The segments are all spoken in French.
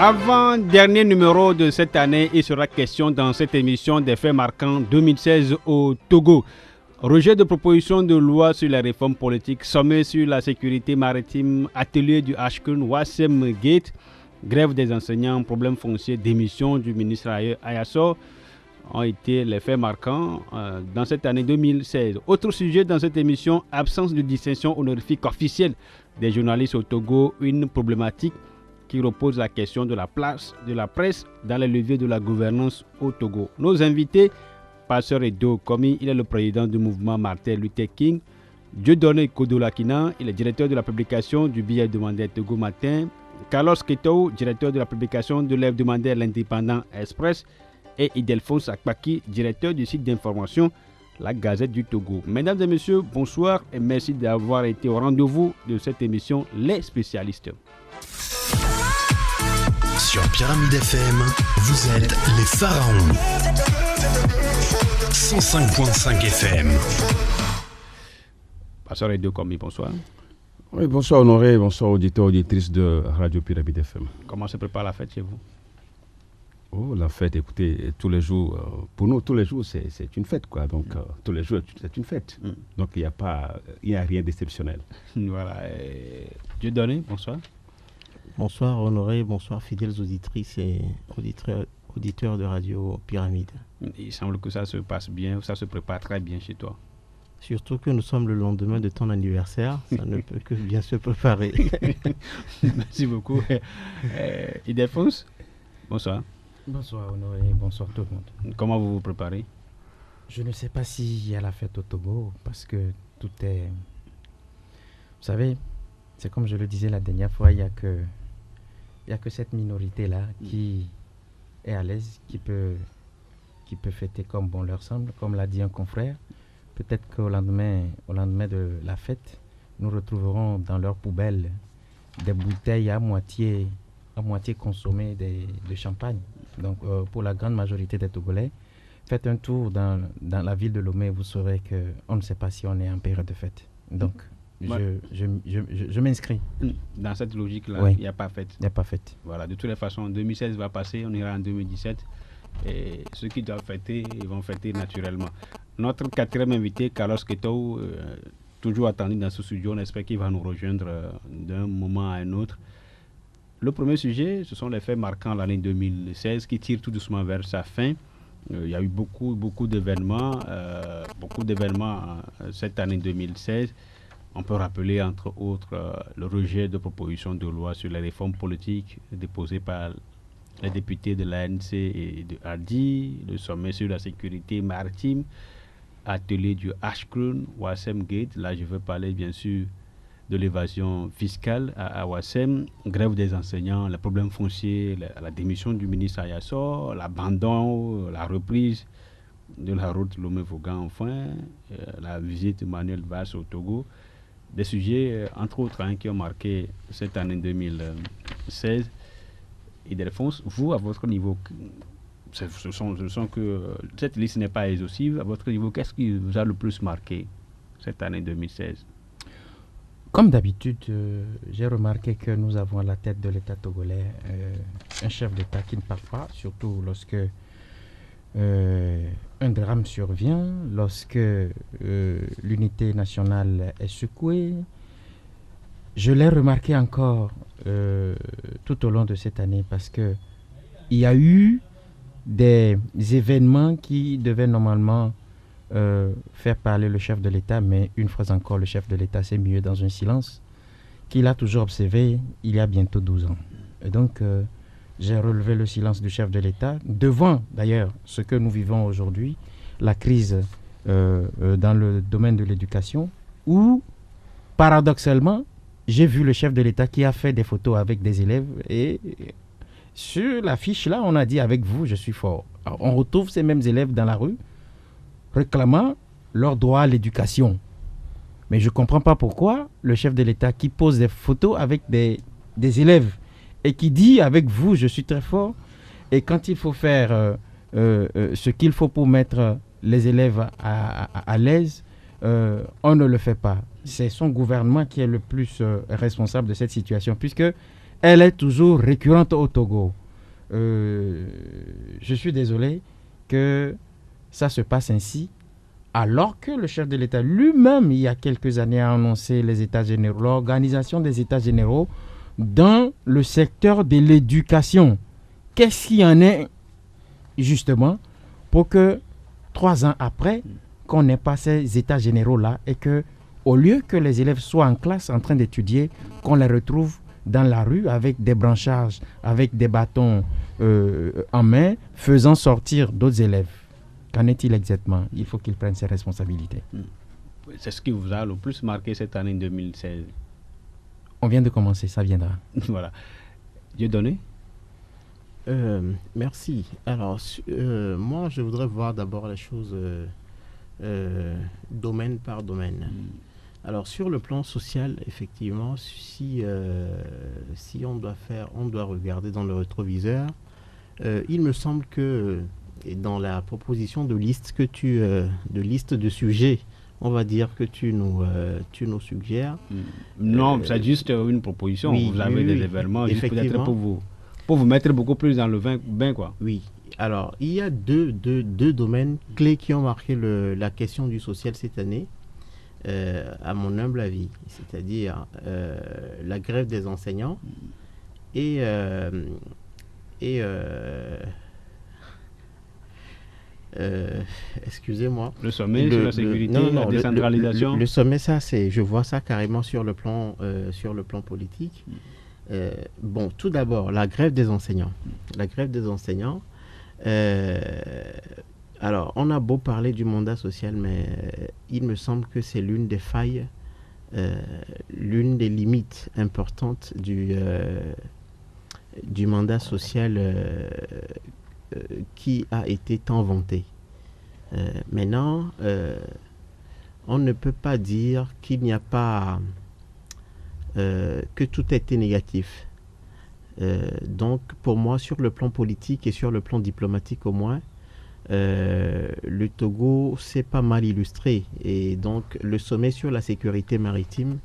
Avant-dernier numéro de cette année, il sera question dans cette émission des faits marquants 2016 au Togo. Rejet de proposition de loi sur la réforme politique, sommet sur la sécurité maritime, atelier du Ashkun, Wassem Gate, grève des enseignants, problème foncier, démission du ministre Ayasso ont été les faits marquants dans cette année 2016. Autre sujet dans cette émission, absence de distinction honorifique officielle des journalistes au Togo, une problématique qui repose la question de la place de la presse dans les leviers de la gouvernance au Togo. Nos invités, Pasteur Edo Komi, il est le président du mouvement Martin Luther King. Dieudonné Kodolakina, il est directeur de la publication du billet demandé Togo Matin. Carlos Ketou, directeur de la publication de l'hebdomadaire L'Indépendant Express. Et Idelphonse Akpaki, directeur du site d'information La Gazette du Togo. Mesdames et messieurs, bonsoir et merci d'avoir été au rendez-vous de cette émission Les Spécialistes. Sur Pyramide FM, vous êtes les pharaons. 105.5 FM. Pasteur Edo Komi, bonsoir. Oui, bonsoir Honoré, bonsoir auditeurs, auditrices de Radio Pyramide FM. Comment se prépare la fête chez vous? Oh, la fête, écoutez, tous les jours, pour nous, tous les jours, c'est une fête, quoi. Donc, tous les jours, c'est une fête. Donc, il n'y a rien d'exceptionnel. Voilà. Dieudonné, bonsoir. Bonsoir Honoré, bonsoir fidèles auditrices et auditeurs de Radio Pyramide. Il semble que ça se passe bien, ça se prépare très bien chez toi. Surtout que nous sommes le lendemain de ton anniversaire, ça ne peut que bien se préparer. Merci beaucoup. Idelphonse, bonsoir. Bonsoir Honoré, bonsoir tout le monde. Comment vous vous préparez? Je ne sais pas s'il y a la fête au Togo parce que tout est... Vous savez, c'est comme je le disais la dernière fois, il n'y a que cette minorité-là qui est à l'aise, qui peut fêter comme bon leur semble, comme l'a dit un confrère. Peut-être qu'au lendemain de la fête, nous retrouverons dans leur poubelle des bouteilles à moitié consommées de champagne. Donc pour la grande majorité des Togolais, faites un tour dans la ville de Lomé, vous saurez qu'on ne sait pas si on est en période de fête. Donc je m'inscris. Dans cette logique-là, oui. Il n'y a pas fête. Il n'y a pas fête. Voilà, de toutes les façons, 2016 va passer, on ira en 2017. Et ceux qui doivent fêter, ils vont fêter naturellement. Notre quatrième invité, Carlos Ketou, toujours attendu dans ce studio, on espère qu'il va nous rejoindre d'un moment à un autre. Le premier sujet, ce sont les faits marquants de l'année 2016 qui tirent tout doucement vers sa fin. Il y a eu beaucoup d'événements cette année 2016. On peut rappeler entre autres le rejet de propositions de loi sur les réformes politiques déposées par les députés de l'ANC et de Hardy, le sommet sur la sécurité maritime, atelier du Ashkun, Wassem Gate. Là, je veux parler bien sûr de l'évasion fiscale à Wassem, grève des enseignants, les problèmes fonciers, la démission du ministre Ayasso, l'abandon, la reprise de la route Lomé-Vogan, enfin, la visite de Manuel Valls au Togo. Des sujets, entre autres, qui ont marqué cette année 2016. Et d'Alphonse, vous, à votre niveau, ce sont que cette liste n'est pas exhaustive. À votre niveau, qu'est-ce qui vous a le plus marqué cette année 2016? Comme d'habitude, j'ai remarqué que nous avons à la tête de l'État togolais un chef d'État qui ne parle pas, surtout lorsque un drame survient, lorsque l'unité nationale est secouée. Je l'ai remarqué encore tout au long de cette année parce que il y a eu des événements qui devaient normalement faire parler le chef de l'État, mais une fois encore, le chef de l'État s'est mué dans un silence qu'il a toujours observé il y a bientôt 12 ans. Et donc, j'ai relevé le silence du chef de l'État devant, d'ailleurs, ce que nous vivons aujourd'hui, la crise dans le domaine de l'éducation, où, paradoxalement, j'ai vu le chef de l'État qui a fait des photos avec des élèves et sur l'affiche là, on a dit avec vous, je suis fort. Alors, on retrouve ces mêmes élèves dans la rue réclamant leur droit à l'éducation. Mais je ne comprends pas pourquoi le chef de l'État qui pose des photos avec des élèves et qui dit avec vous, je suis très fort, et quand il faut faire ce qu'il faut pour mettre les élèves à l'aise, on ne le fait pas. C'est son gouvernement qui est le plus responsable de cette situation, puisque elle est toujours récurrente au Togo. Je suis désolé que ça se passe ainsi, alors que le chef de l'État lui-même, il y a quelques années, a annoncé les États généraux, l'organisation des États généraux dans le secteur de l'éducation. Qu'est-ce qu'il y en est, justement, pour que 3 ans après, qu'on n'ait pas ces États généraux-là et que, au lieu que les élèves soient en classe en train d'étudier, qu'on les retrouve dans la rue avec des branchages, avec des bâtons en main, faisant sortir d'autres élèves. Qu'en est-il exactement? Il faut qu'ils prennent ses responsabilités. C'est ce qui vous a le plus marqué cette année 2016. On vient de commencer, ça viendra. Voilà. Dieudonné? Merci. Alors, moi, je voudrais voir d'abord les choses domaine par domaine. Alors, sur le plan social, effectivement, si on doit regarder dans le rétroviseur, il me semble que dans la proposition de liste de sujets, on va dire que tu nous suggères. Non, c'est juste une proposition. Oui, vous avez des événements, juste peut-être pour vous mettre beaucoup plus dans le bain, quoi. Oui. Alors, il y a deux domaines clés qui ont marqué la question du social cette année, à mon humble avis. C'est-à-dire la grève des enseignants et excusez-moi. Le sommet sur la sécurité, la décentralisation. Le sommet, je vois ça carrément sur le plan politique. Bon, tout d'abord, la grève des enseignants. La grève des enseignants. Alors, on a beau parler du mandat social, mais il me semble que c'est l'une des failles, l'une des limites importantes du mandat social qui a été tant vanté. Maintenant, on ne peut pas dire qu'il n'y a pas que tout a été négatif. Donc, pour moi, sur le plan politique et sur le plan diplomatique au moins, le Togo s'est pas mal illustré. Et donc, le sommet sur la sécurité maritime,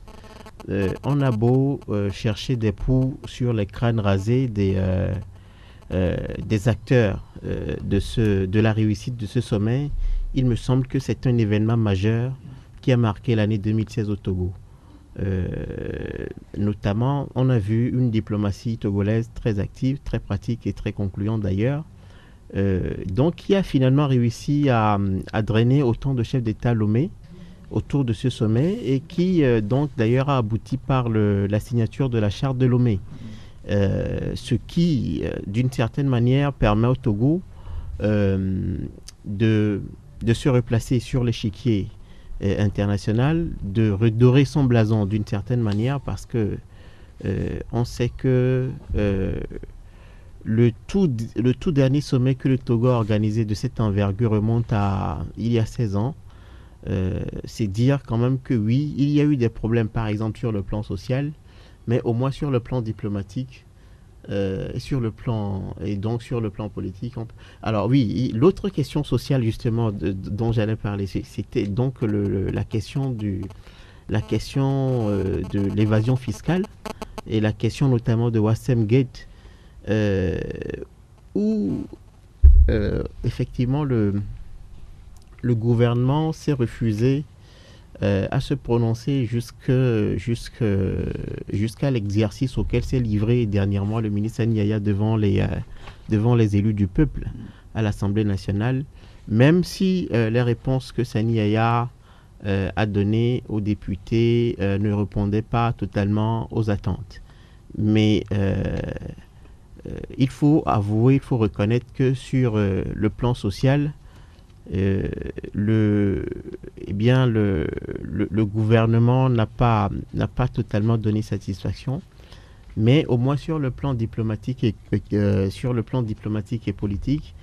on a beau chercher des poux sur les crânes rasés des acteurs de la réussite de ce sommet, il me semble que c'est un événement majeur qui a marqué l'année 2016 au Togo. Notamment, on a vu une diplomatie togolaise très active, très pratique et très concluante d'ailleurs, donc qui a finalement réussi à drainer autant de chefs d'État Lomé autour de ce sommet et qui donc d'ailleurs a abouti par la signature de la charte de Lomé. Ce qui, d'une certaine manière, permet au Togo de se replacer sur l'échiquier international, de redorer son blason d'une certaine manière, parce que on sait que le tout dernier sommet que le Togo a organisé de cette envergure remonte à il y a 16 ans. C'est dire quand même que oui, il y a eu des problèmes, par exemple sur le plan social, mais au moins sur le plan diplomatique et sur le plan politique. Alors oui, l'autre question sociale justement dont j'allais parler, c'était donc la question de l'évasion fiscale et la question notamment de Wassem Gate, où effectivement le gouvernement s'est refusé à se prononcer jusqu'à l'exercice auquel s'est livré dernièrement le ministre Sani Yaya devant les élus du peuple à l'Assemblée nationale, même si les réponses que Sani Yaya a données aux députés ne répondaient pas totalement aux attentes. Mais il faut avouer, il faut reconnaître que sur le plan social, le gouvernement n'a pas totalement donné satisfaction, mais au moins sur le plan diplomatique et politique,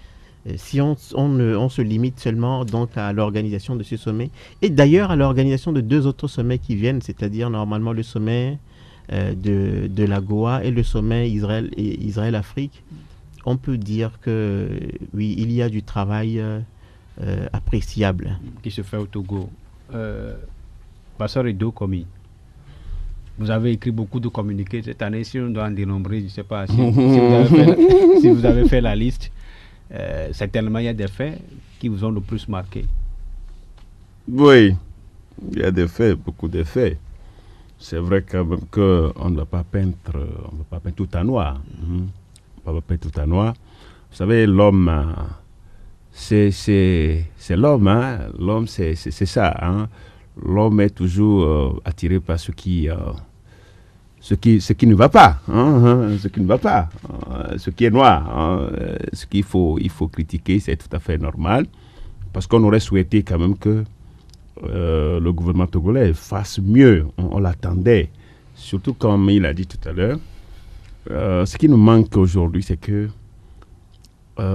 si on se limite seulement donc à l'organisation de ce sommet et d'ailleurs à l'organisation de 2 autres sommets qui viennent, c'est-à-dire normalement le sommet de la Goa et le sommet Israël-Afrique, on peut dire que oui, il y a du travail appréciable qui se fait au Togo. Bassor Edo Komi. Vous avez écrit beaucoup de communiqués cette année. Si on doit en dénombrer, je ne sais pas si vous avez fait la liste. Certainement, il y a des faits qui vous ont le plus marqué. Oui, il y a des faits, beaucoup de faits. C'est vrai quand même qu'on ne va pas peindre tout en noir. On ne va pas peindre tout en noir. Vous savez, l'homme, c'est l'homme. Hein? L'homme, c'est ça. Hein? L'homme est toujours attiré par ce qui ne va pas. Ce qui ne va pas. Ce qui est noir. Ce qu'il faut critiquer, c'est tout à fait normal. Parce qu'on aurait souhaité quand même que le gouvernement togolais fasse mieux. On l'attendait. Surtout comme il a dit tout à l'heure. Ce qui nous manque aujourd'hui, c'est que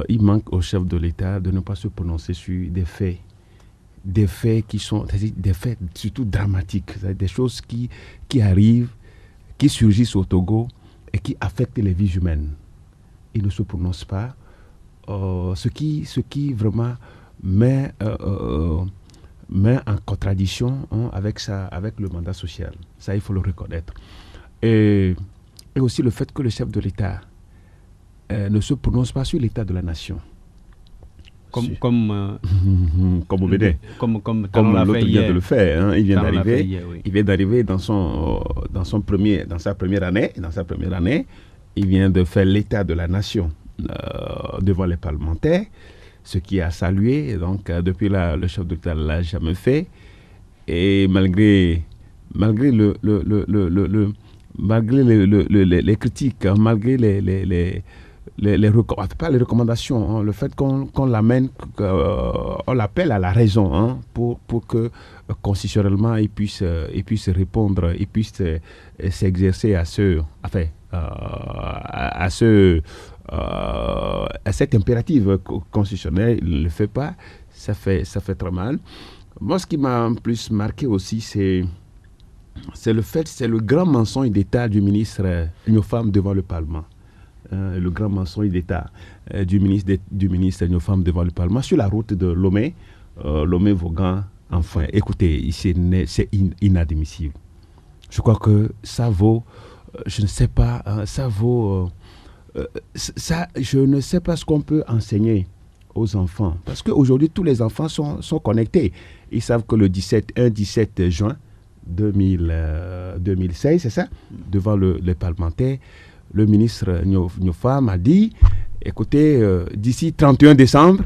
il manque au chef de l'État de ne pas se prononcer sur des faits qui sont des faits surtout dramatiques, des choses qui arrivent, qui surgissent au Togo et qui affectent les vies humaines. Il ne se prononce pas, ce qui vraiment met en contradiction avec le mandat social. Ça, il faut le reconnaître. Et aussi le fait que le chef de l'État ne se prononce pas sur l'état de la nation. Comme au Bénin. Comme l'autre vient de le faire. Hein. Il vient d'arriver dans sa première année. Il vient de faire l'état de la nation devant les parlementaires, ce qui a salué. Donc, depuis là, le chef de l'État ne l'a jamais fait. Et malgré les critiques, malgré les recommandations, le fait qu'on l'amène, on l'appelle à la raison, hein, pour que constitutionnellement il puisse répondre, il puisse s'exercer à cet impératif constitutionnel. Il ne le fait pas, ça fait très mal. Moi, ce qui m'a plus marqué aussi, c'est le grand mensonge d'État du ministre Nyofam devant le Parlement. Le grand mensonge d'État du ministre Nyofam devant le Parlement sur la route de Lomé-Vaughan. Enfin, écoutez, c'est inadmissible. Je crois que ça vaut, je ne sais pas, je ne sais pas ce qu'on peut enseigner aux enfants. Parce qu'aujourd'hui, tous les enfants sont connectés. Ils savent que le 17 juin 2016, c'est ça, devant les parlementaires, le ministre Nyofam a dit, écoutez, d'ici 31 décembre,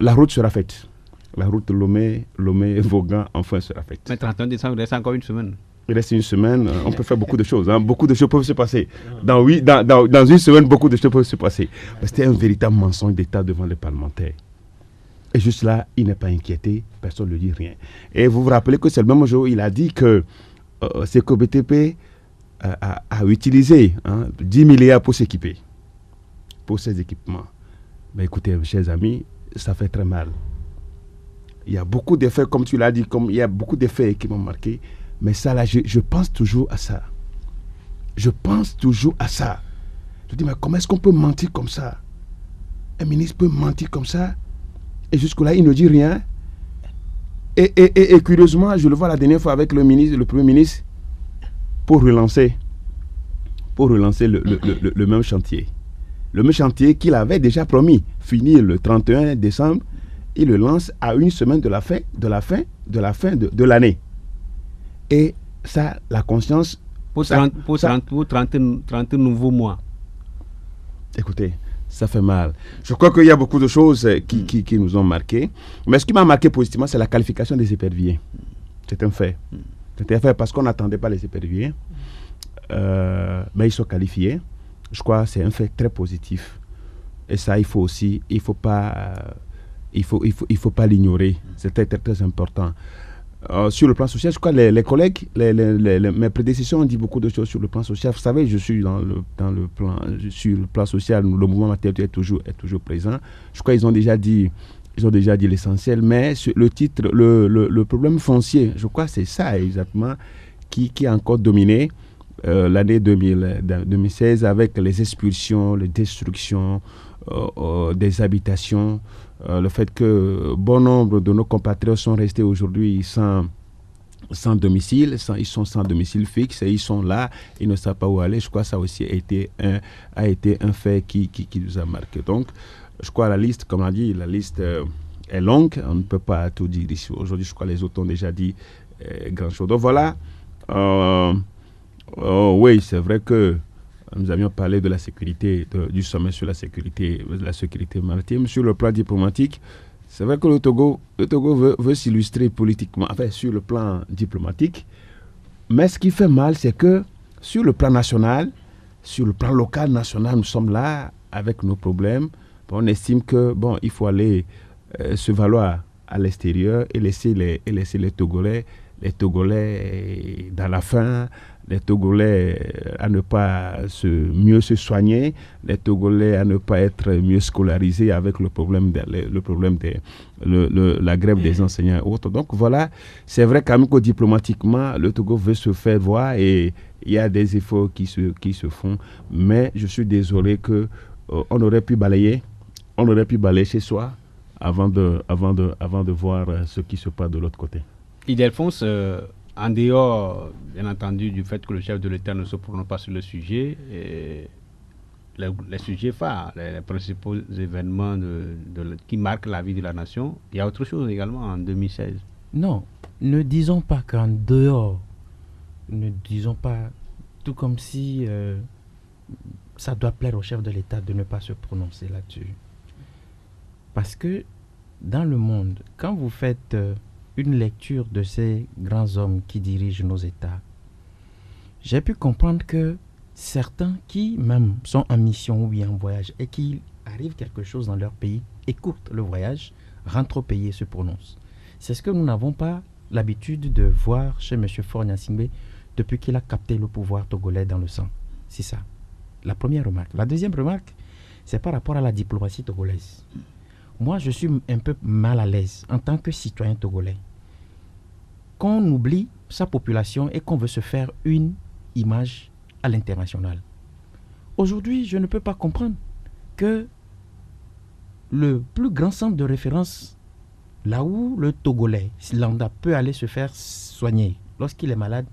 la route sera faite. La route Lomé-Vaughan, enfin, sera faite. Mais 31 décembre, il reste encore une semaine. Il reste une semaine, on peut faire beaucoup de choses. Hein. Beaucoup de choses peuvent se passer. Dans une semaine, beaucoup de choses peuvent se passer. C'était un véritable mensonge d'État devant les parlementaires. Et juste là, il n'est pas inquiété, personne ne lui dit rien. Et vous vous rappelez que c'est le même jour où il a dit que CECOBTP a utilisé 10 milliards pour s'équiper, pour ses équipements. Mais écoutez, chers amis, ça fait très mal. Il y a beaucoup d'effets, comme tu l'as dit, il y a beaucoup d'effets qui m'ont marqué. Mais ça, là, je pense toujours à ça. Je pense toujours à ça. Je dis, mais comment est-ce qu'on peut mentir comme ça? Un ministre peut mentir comme ça? Et jusque-là, il ne dit rien. Et curieusement, je le vois la dernière fois avec le Premier ministre pour relancer le même chantier. Le même chantier qu'il avait déjà promis, finir le 31 décembre, il le lance à une semaine de la fin de l'année. Et ça, la conscience... Pour 30 nouveaux mois. Écoutez, ça fait mal. Je crois qu'il y a beaucoup de choses qui nous ont marqués. Mais ce qui m'a marqué positivement, c'est la qualification des éperviers. C'est un fait. C'est un fait parce qu'on n'attendait pas les éperviers. Mais ils sont qualifiés. Je crois que c'est un fait très positif. Et ça, il faut pas l'ignorer. C'est très, très, très important. Sur le plan social, je crois que les collègues, mes prédécesseurs ont dit beaucoup de choses sur le plan social. Vous savez, je suis sur le plan social, le mouvement matériel est toujours présent. Je crois qu'ils ont déjà dit l'essentiel, mais sur le titre, le problème foncier, je crois que c'est ça exactement qui a encore dominé l'année 2016 avec les expulsions, les destructions des habitations. Le fait que bon nombre de nos compatriotes sont restés aujourd'hui sans sans domicile, ils sont sans domicile fixe et ils sont là, ils ne savent pas où aller. Je crois que ça aussi a été un fait qui nous a marqué. Donc, je crois la liste, comme on a dit, la liste est longue. On ne peut pas tout dire ici. Aujourd'hui, je crois que les autres ont déjà dit grand-chose. Donc voilà, oui, c'est vrai que nous avions parlé de la sécurité, du sommet sur la sécurité maritime. Sur le plan diplomatique, c'est vrai que le Togo veut s'illustrer politiquement, enfin sur le plan diplomatique. Mais ce qui fait mal, c'est que sur le plan national, sur le plan local, national, nous sommes là avec nos problèmes. On estime que il faut aller se valoir à l'extérieur et laisser les Togolais dans la faim, les Togolais à ne pas mieux se soigner, les Togolais à ne pas être mieux scolarisés avec la grève des enseignants et autres. Donc voilà, c'est vrai quand même que diplomatiquement, le Togo veut se faire voir et il y a des efforts qui se font, mais je suis désolé que on aurait pu balayer chez soi avant de voir ce qui se passe de l'autre côté. Ildefonse, en dehors, bien entendu, du fait que le chef de l'État ne se prononce pas sur le sujet, les sujets phares, les principaux événements qui marquent la vie de la nation, il y a autre chose également en 2016. Non, ne disons pas qu'en dehors, ne disons pas tout comme si ça doit plaire au chef de l'État de ne pas se prononcer là-dessus. Parce que dans le monde, quand vous faites une lecture de ces grands hommes qui dirigent nos États, j'ai pu comprendre que certains qui même sont en mission ou bien en voyage et qu'il arrive quelque chose dans leur pays, écourtent le voyage, rentrent au pays et se prononcent. C'est ce que nous n'avons pas l'habitude de voir chez M. Faure Gnassingbé depuis qu'il a capté le pouvoir togolais dans le sang. C'est ça, la première remarque. La deuxième remarque, c'est par rapport à la diplomatie togolaise. Moi, je suis un peu mal à l'aise en tant que citoyen togolais. Qu'on oublie sa population et qu'on veut se faire une image à l'international. Aujourd'hui, je ne peux pas comprendre que le plus grand centre de référence, là où le Togolais, lambda, peut aller se faire soigner lorsqu'il est malade,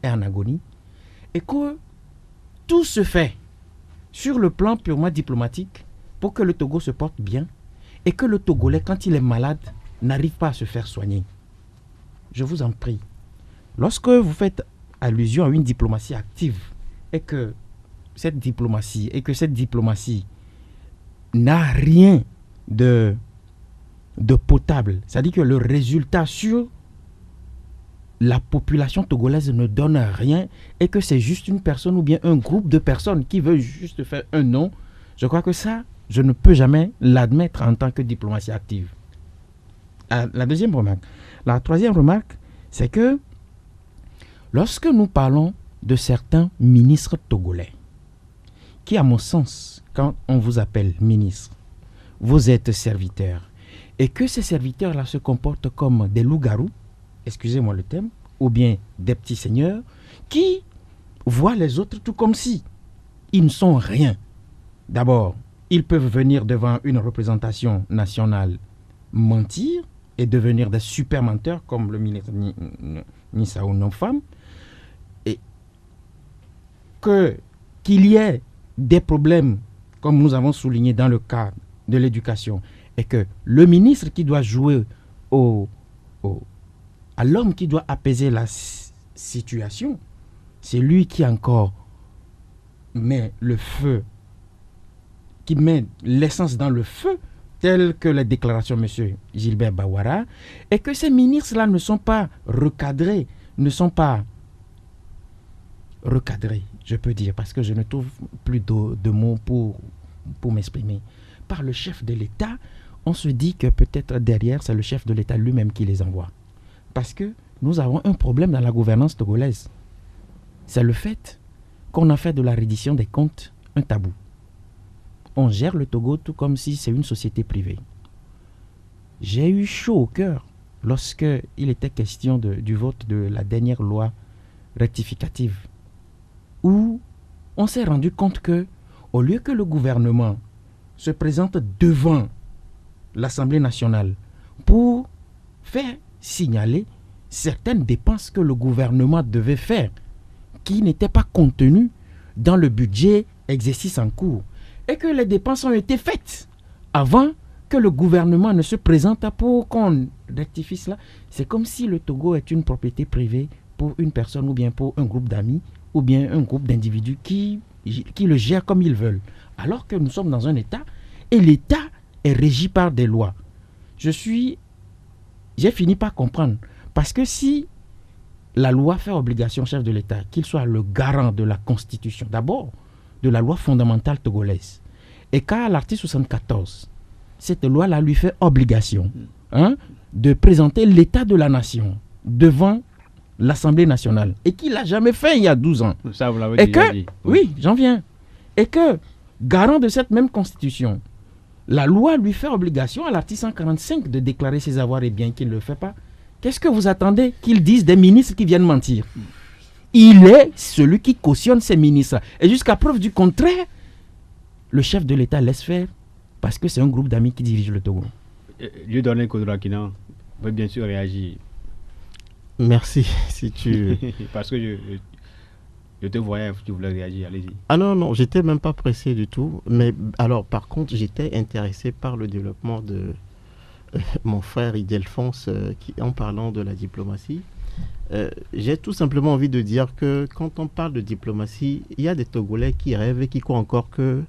est en agonie, et que tout se fait sur le plan purement diplomatique pour que le Togo se porte bien, et que le Togolais, quand il est malade, n'arrive pas à se faire soigner. Je vous en prie, lorsque vous faites allusion à une diplomatie active et que cette diplomatie n'a rien de potable, c'est-à-dire que le résultat sur la population togolaise ne donne rien et que c'est juste une personne ou bien un groupe de personnes qui veut juste faire un nom, je crois que ça, je ne peux jamais l'admettre en tant que diplomatie active. La deuxième remarque. La troisième remarque, c'est que lorsque nous parlons de certains ministres togolais, qui à mon sens, quand on vous appelle ministre, vous êtes serviteur, et que ces serviteurs-là se comportent comme des loups-garous, excusez-moi le terme, ou bien des petits seigneurs, qui voient les autres tout comme si ils ne sont rien. D'abord, ils peuvent venir devant une représentation nationale mentir et devenir des super menteurs comme le ministre Nissa ou Nofam, et qu'il y ait des problèmes comme nous avons souligné dans le cas de l'éducation et que le ministre qui doit jouer à l'homme qui doit apaiser la situation, c'est lui qui encore met le feu, qui met l'essence dans le feu, tel que les déclarations de M. Gilbert Bawara, et que ces ministres-là ne sont pas recadrés, je peux dire, parce que je ne trouve plus de mots pour m'exprimer. Par le chef de l'État, on se dit que peut-être derrière, c'est le chef de l'État lui-même qui les envoie. Parce que nous avons un problème dans la gouvernance togolaise. C'est le fait qu'on a fait de la reddition des comptes un tabou. On gère le Togo tout comme si c'est une société privée. J'ai eu chaud au cœur lorsque il était question du vote de la dernière loi rectificative, où on s'est rendu compte que, au lieu que le gouvernement se présente devant l'Assemblée nationale pour faire signaler certaines dépenses que le gouvernement devait faire qui n'étaient pas contenues dans le budget exercice en cours et que les dépenses ont été faites avant que le gouvernement ne se présente pour qu'on rectifie cela. C'est comme si le Togo est une propriété privée pour une personne ou bien pour un groupe d'amis ou bien un groupe d'individus qui le gèrent comme ils veulent. Alors que nous sommes dans un État et l'État est régi par des lois. J'ai fini par comprendre. Parce que si la loi fait obligation au chef de l'État qu'il soit le garant de la Constitution, d'abord de la loi fondamentale togolaise, et qu'à l'article 74, cette loi-là lui fait obligation de présenter l'état de la nation devant l'Assemblée nationale, et qu'il n'a jamais fait il y a 12 ans. Ça, vous l'avez déjà dit. Oui, j'en viens. Et que, garant de cette même Constitution, la loi lui fait obligation à l'article 145 de déclarer ses avoirs et biens qu'il ne le fait pas. Qu'est-ce que vous attendez qu'ils disent des ministres qui viennent mentir? Il est celui qui cautionne ces ministres. Et jusqu'à preuve du contraire, le chef de l'État laisse faire parce que c'est un groupe d'amis qui dirige le Togo. Dieudonné Kodourakina veut bien sûr réagir. Merci, si tu... Parce que je te voyais, tu voulais réagir, allez-y. Ah non, j'étais même pas pressé du tout. Mais alors, par contre, j'étais intéressé par le développement de mon frère Idelphonse en parlant de la diplomatie. J'ai tout simplement envie de dire que quand on parle de diplomatie, il y a des Togolais qui rêvent et qui croient encore que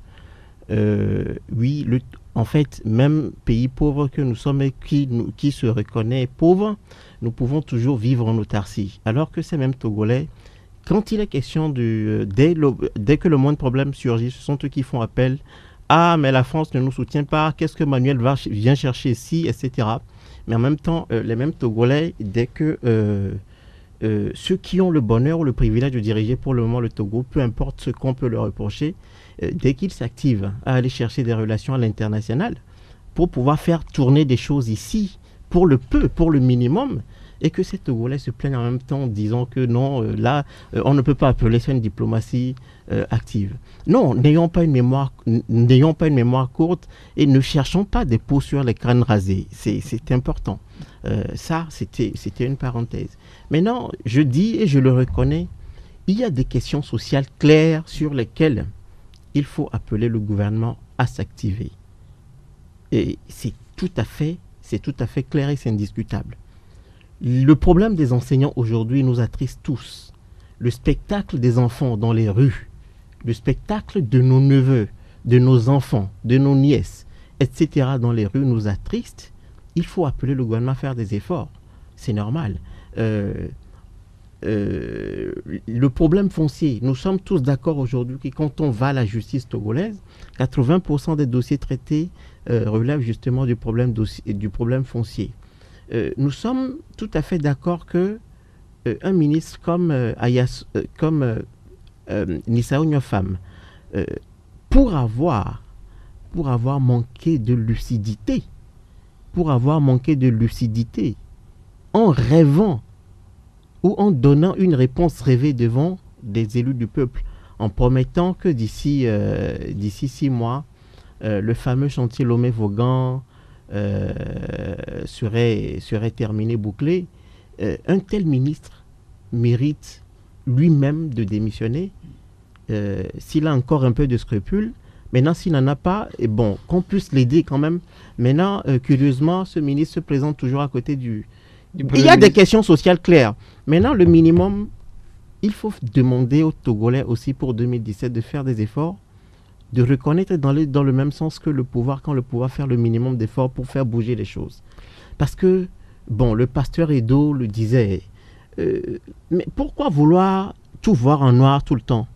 oui, en fait, même pays pauvre que nous sommes et qui se reconnaît pauvre, nous pouvons toujours vivre en autarcie. Alors que ces mêmes Togolais, quand il est question dès que le moindre problème surgit, ce sont eux qui font appel. Ah, mais la France ne nous soutient pas, qu'est-ce que Manuel vient chercher ici, etc. Mais en même temps, les mêmes Togolais, dès que ceux qui ont le bonheur ou le privilège de diriger pour le moment le Togo, peu importe ce qu'on peut leur reprocher, dès qu'ils s'activent à aller chercher des relations à l'international pour pouvoir faire tourner des choses ici, pour le minimum, et que ces Togolais se plaignent en même temps en disant que non, là, on ne peut pas appeler ça une diplomatie active. Non, n'ayons pas une mémoire courte et ne cherchons pas des peaux sur les crânes rasés. C'est important. Ça, c'était une parenthèse. Maintenant, je dis et je le reconnais, il y a des questions sociales claires sur lesquelles il faut appeler le gouvernement à s'activer. Et c'est tout à fait clair et c'est indiscutable. Le problème des enseignants aujourd'hui nous attriste tous. Le spectacle des enfants dans les rues, le spectacle de nos neveux, de nos enfants, de nos nièces, etc. dans les rues nous attriste. Il faut appeler le gouvernement à faire des efforts. C'est normal. Le problème foncier, nous sommes tous d'accord aujourd'hui que quand on va à la justice togolaise, 80% des dossiers traités relèvent justement du problème foncier. Nous sommes tout à fait d'accord que un ministre comme Nissao Nyofam, pour avoir manqué de lucidité, en rêvant ou en donnant une réponse rêvée devant des élus du peuple, en promettant que d'ici 6 mois, le fameux chantier Lomé-Vaughan serait terminé, bouclé. Un tel ministre mérite lui-même de démissionner s'il a encore un peu de scrupules. Maintenant, s'il n'en a pas, et bon, qu'on puisse l'aider quand même. Maintenant, curieusement, ce ministre se présente toujours à côté du il y a des questions sociales claires. Maintenant, le minimum, il faut demander aux Togolais aussi pour 2017 de faire des efforts, de reconnaître dans le même sens que le pouvoir, quand le pouvoir fait le minimum d'efforts pour faire bouger les choses. Parce que, bon, le pasteur Edo le disait, mais pourquoi vouloir tout voir en noir tout le temps?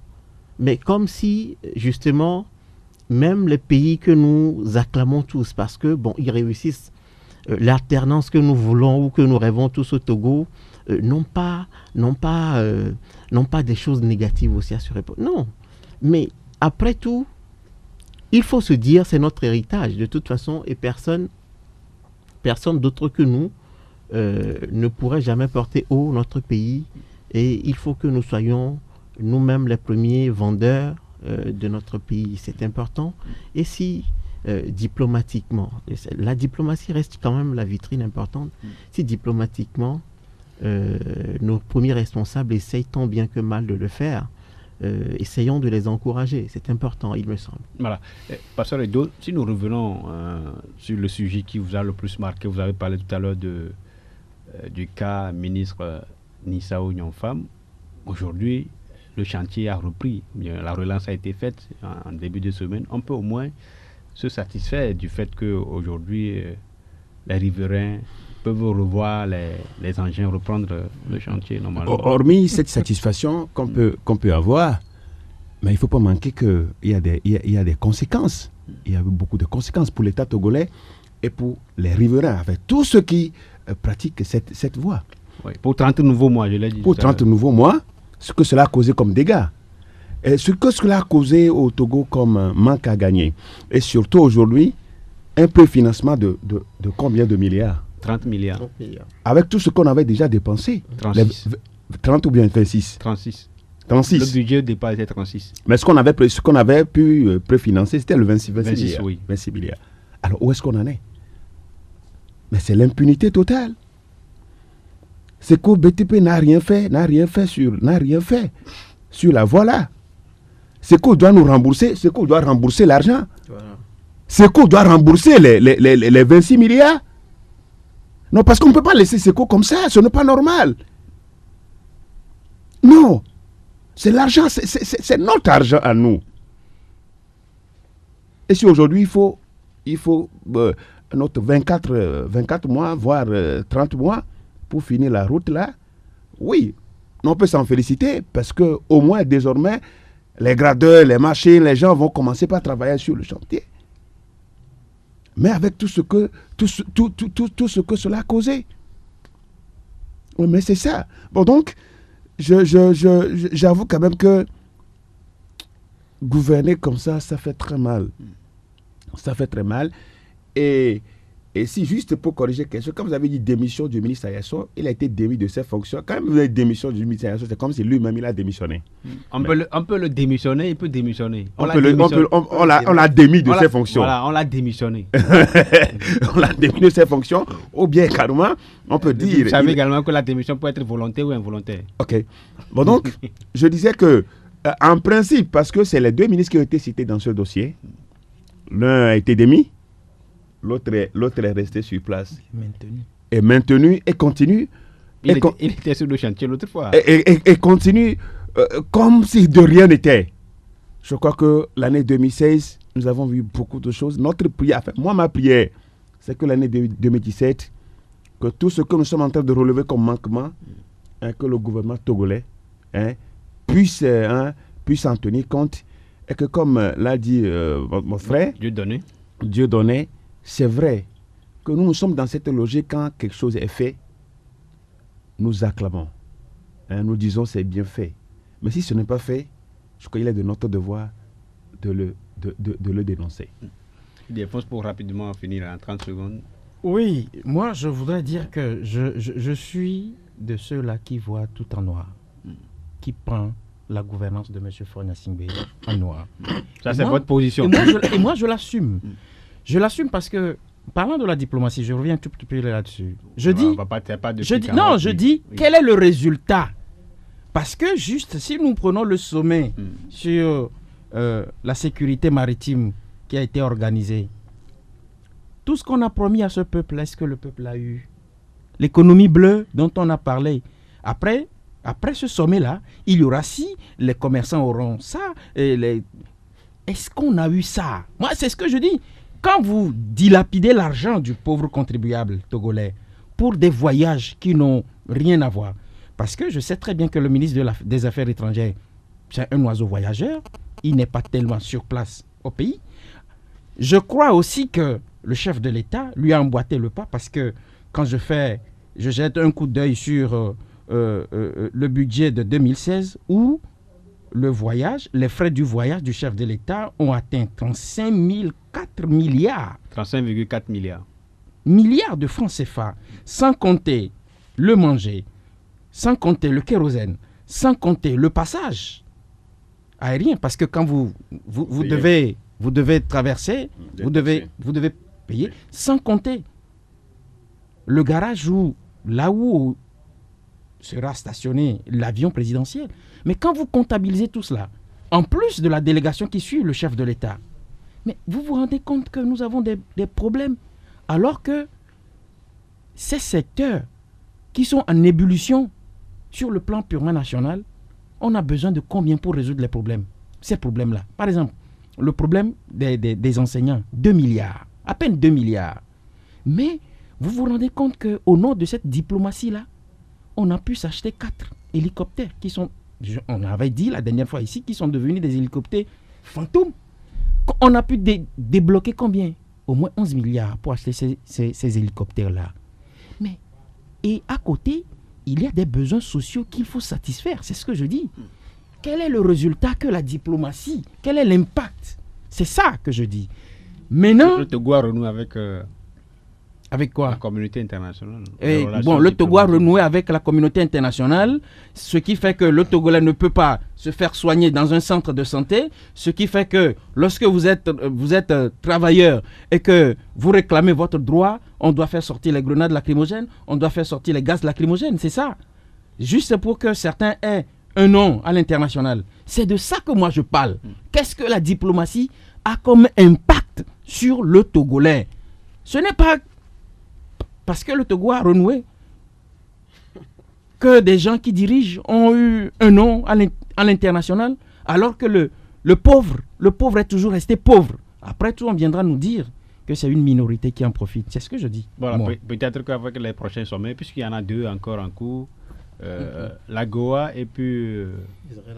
Mais comme si, justement, même les pays que nous acclamons tous, parce que, bon, ils réussissent, l'alternance que nous voulons ou que nous rêvons tous au Togo, n'ont pas des choses négatives aussi à se répondre. Non, mais après tout, il faut se dire c'est notre héritage de toute façon et personne d'autre que nous ne pourrait jamais porter haut notre pays et il faut que nous soyons nous-mêmes les premiers vendeurs de notre pays. C'est important. Et si diplomatiquement, la diplomatie reste quand même la vitrine importante. Si diplomatiquement, nos premiers responsables essayent tant bien que mal de le faire. Essayons de les encourager. C'est important, il me semble. Voilà. Pasteur Edo, si nous revenons sur le sujet qui vous a le plus marqué, vous avez parlé tout à l'heure du cas ministre Nissao Nyonfam. Aujourd'hui, le chantier a repris. La relance a été faite en début de semaine. On peut au moins se satisfaire du fait qu'aujourd'hui, les riverains peuvent revoir les engins, reprendre le chantier normalement. Hormis cette satisfaction qu'on peut avoir, mais il ne faut pas manquer qu'il y a des conséquences. Il y a beaucoup de conséquences pour l'État togolais et pour les riverains, avec tous ceux qui pratiquent cette voie. Oui, pour 30 nouveaux mois, je l'ai dit. Pour 30 nouveaux mois, ce que cela a causé comme dégâts. Et ce que cela a causé au Togo comme manque à gagner. Et surtout aujourd'hui, un préfinancement de combien de milliards? 30 milliards. 30 milliards. Avec tout ce qu'on avait déjà dépensé. 36. 30 ou bien 26? 36. 36. Le budget de départ était 36. Mais ce qu'on avait pu préfinancer, c'était le 26 milliards. Oui. 26 milliards. Alors, où est-ce qu'on en est? Mais c'est l'impunité totale. C'est que BTP n'a rien fait sur la voie là. C'est qu'on doit nous rembourser, c'est qu'on doit rembourser l'argent. Voilà. C'est qu'on doit rembourser les 26 milliards. Non, parce qu'on ne peut pas laisser Seco comme ça, ce n'est pas normal. Non, c'est l'argent, c'est notre argent à nous. Et si aujourd'hui il faut notre 24 mois, voire 30 mois pour finir la route là, oui, on peut s'en féliciter parce que au moins désormais, les gradeurs, les machines, les gens vont commencer par travailler sur le chantier. Mais avec tout ce que cela a causé. Oui, mais c'est ça. Bon, donc, j'avoue quand même que gouverner comme ça fait très mal. Ça fait très mal. Et si, juste pour corriger quelque chose, quand vous avez dit démission du ministre Ayasso, il a été démis de ses fonctions. Quand vous avez démission du ministre Ayasso, c'est comme si lui-même il a démissionné. On peut le démissionner, il peut démissionner. On l'a démis de ses fonctions. Voilà, on l'a démissionné. On l'a démis de ses fonctions, ou bien carrément, on peut dire... Vous savez également que la démission peut être volontaire ou involontaire. Ok. Bon, donc, je disais que, en principe, parce que c'est les deux ministres qui ont été cités dans ce dossier, l'un a été démis, l'autre est resté sur place. Maintenu et continue. Il était sur le chantier l'autre fois. Et continue comme si de rien n'était. Je crois que l'année 2016, nous avons vu beaucoup de choses. Notre prière, ma prière, c'est que l'année 2017, que tout ce que nous sommes en train de relever comme manquement, que le gouvernement togolais puisse en tenir compte. Et que comme l'a dit mon frère, Dieudonné, c'est vrai que nous sommes dans cette logique quand quelque chose est fait, nous acclamons. Nous disons c'est bien fait. Mais si ce n'est pas fait, je crois qu'il est de notre devoir de le dénoncer. Défense pour rapidement finir en 30 secondes. Oui, moi je voudrais dire que je suis de ceux-là qui voient tout en noir, qui prend la gouvernance de M. Fogna Singbe en noir. Ça, c'est votre position. Et moi, je l'assume. Je l'assume parce que, parlant de la diplomatie, je reviens un tout petit peu là-dessus. Je dis, quel est le résultat? Parce que juste, si nous prenons le sommet sur la sécurité maritime qui a été organisée, tout ce qu'on a promis à ce peuple, est-ce que le peuple a eu? L'économie bleue dont on a parlé. Après ce sommet-là, il y aura les commerçants auront ça. Est-ce qu'on a eu ça? Moi, c'est ce que je dis. Quand vous dilapidez l'argent du pauvre contribuable togolais pour des voyages qui n'ont rien à voir, parce que je sais très bien que le ministre des Affaires étrangères, c'est un oiseau voyageur, il n'est pas tellement sur place au pays. Je crois aussi que le chef de l'État lui a emboîté le pas parce que quand je jette un coup d'œil sur le budget de 2016 où les frais du voyage du chef de l'État ont atteint 35,4 milliards. 35,4 milliards. Milliards de francs CFA, sans compter le manger, sans compter le kérosène, sans compter le passage aérien, parce que quand vous devez traverser, vous devez payer, sans compter le garage là où sera stationné l'avion présidentiel. Mais quand vous comptabilisez tout cela, en plus de la délégation qui suit le chef de l'État, mais vous vous rendez compte que nous avons des problèmes, alors que ces secteurs qui sont en ébullition sur le plan purement national, on a besoin de combien pour résoudre les problèmes, ces problèmes-là? Par exemple, le problème des enseignants, 2 milliards, à peine 2 milliards. Mais vous vous rendez compte qu'au nom de cette diplomatie-là, on a pu s'acheter 4 hélicoptères qui sont, on avait dit la dernière fois ici, qui sont devenus des hélicoptères fantômes. On a pu débloquer combien? Au moins 11 milliards pour acheter ces hélicoptères-là. Mais, et à côté, il y a des besoins sociaux qu'il faut satisfaire. C'est ce que je dis. Quel est le résultat que la diplomatie? Quel est l'impact? C'est ça que je dis. Maintenant... Le Togo a renoué avec quoi? La communauté internationale. Le Togo a renoué avec la communauté internationale, ce qui fait que le Togolais ne peut pas se faire soigner dans un centre de santé, ce qui fait que lorsque vous êtes travailleur et que vous réclamez votre droit, on doit faire sortir les grenades lacrymogènes, on doit faire sortir les gaz lacrymogènes, c'est ça. Juste pour que certains aient un nom à l'international. C'est de ça que moi je parle. Qu'est-ce que la diplomatie a comme impact sur le Togolais? Ce n'est pas parce que le Togo a renoué que des gens qui dirigent ont eu un nom à l'international, alors que le pauvre est toujours resté pauvre. Après tout, on viendra nous dire que c'est une minorité qui en profite. C'est ce que je dis. Voilà, peut-être qu'avec les prochains sommets, puisqu'il y en a 2 encore en cours, la Goa et puis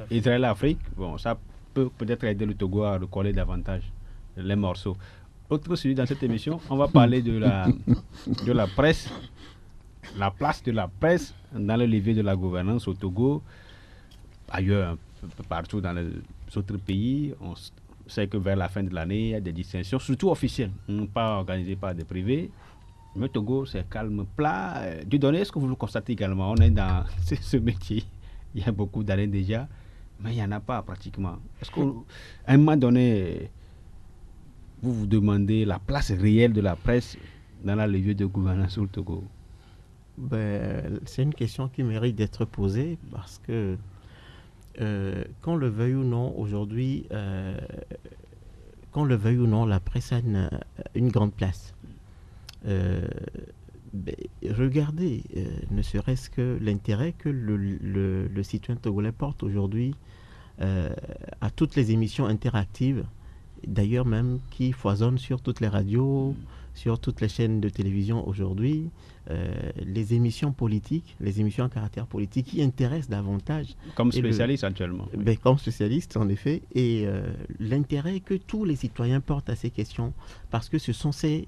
Israël-Afrique, bon, ça peut peut-être aider le Togo à recoller davantage les morceaux. Autre sujet dans cette émission, on va parler de la presse, la place de la presse dans le levier de la gouvernance au Togo, ailleurs, un peu partout dans les autres pays. On sait que vers la fin de l'année, il y a des distinctions, surtout officielles, pas organisées par des privés. Mais Togo, c'est calme, plat. Dieudonné, est-ce que vous le constatez également? On est dans ce métier, il y a beaucoup d'années déjà, mais il n'y en a pas pratiquement. Est-ce qu'à un moment donné, vous vous demandez la place réelle de la presse dans la levier de gouvernance au Togo? C'est une question qui mérite d'être posée parce que, qu'on le veuille ou non, aujourd'hui, la presse a une grande place. Regardez, ne serait-ce que l'intérêt que le citoyen togolais porte aujourd'hui à toutes les émissions interactives, d'ailleurs même qui foisonnent sur toutes les radios, sur toutes les chaînes de télévision aujourd'hui, les émissions politiques, les émissions à caractère politique qui intéressent davantage. Comme spécialiste actuellement. Comme spécialiste, en effet, et l'intérêt que tous les citoyens portent à ces questions, parce que ce sont ces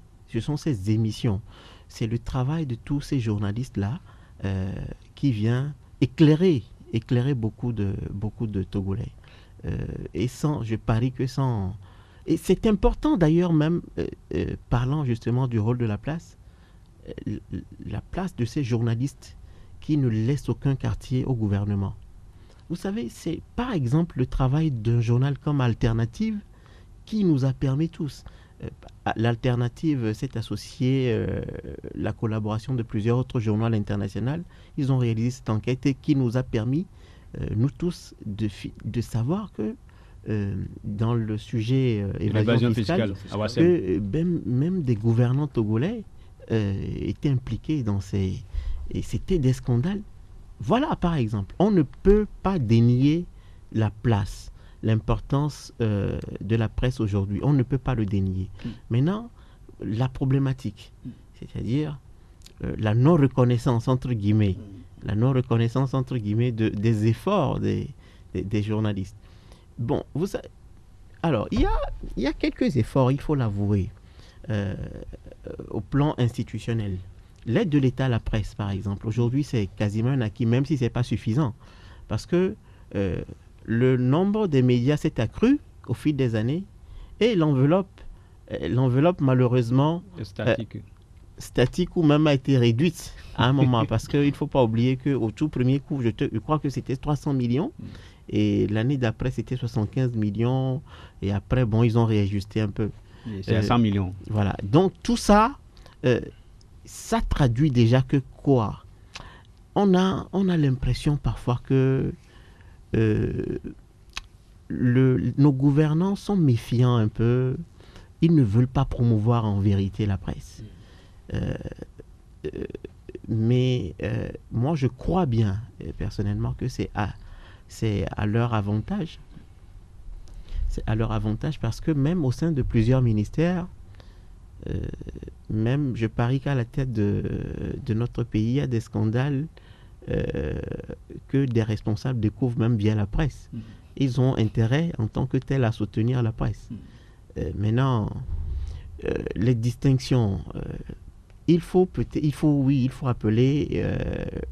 émissions, c'est le travail de tous ces journalistes-là qui vient éclairer beaucoup de Togolais. Et je parie que sans... Et c'est important d'ailleurs même, parlant justement du rôle de la place de ces journalistes qui ne laissent aucun quartier au gouvernement. Vous savez, c'est par exemple le travail d'un journal comme Alternative qui nous a permis tous. L'Alternative s'est associée la collaboration de plusieurs autres journaux internationaux. Ils ont réalisé cette enquête qui nous a permis, nous tous, de savoir que dans le sujet évasion fiscale, que même des gouvernants togolais étaient impliqués dans et c'était des scandales. Voilà, par exemple, on ne peut pas dénier la place, l'importance de la presse aujourd'hui. On ne peut pas le dénier. Maintenant, la problématique, c'est-à-dire la non-reconnaissance, entre guillemets, des efforts des journalistes. Bon, alors, il y a quelques efforts, il faut l'avouer, au plan institutionnel. L'aide de l'État à la presse, par exemple, aujourd'hui, c'est quasiment un acquis, même si ce n'est pas suffisant. Parce que le nombre des médias s'est accru au fil des années et l'enveloppe malheureusement, statique ou même a été réduite à un moment. Parce qu'il ne faut pas oublier qu'au tout premier coup, je crois que c'était 300 millions. Et l'année d'après, c'était 75 millions. Et après, bon, ils ont réajusté un peu. C'est à 100 millions. Voilà. Donc, tout ça, ça traduit déjà que quoi? on a l'impression parfois que nos gouvernants sont méfiants un peu. Ils ne veulent pas promouvoir en vérité la presse. Mais moi, je crois bien, personnellement, que c'est à leur avantage. C'est à leur avantage parce que même au sein de plusieurs ministères, même je parie qu'à la tête de notre pays, il y a des scandales que des responsables découvrent même via la presse. Ils ont intérêt en tant que tel à soutenir la presse. Maintenant, les distinctions, il faut appeler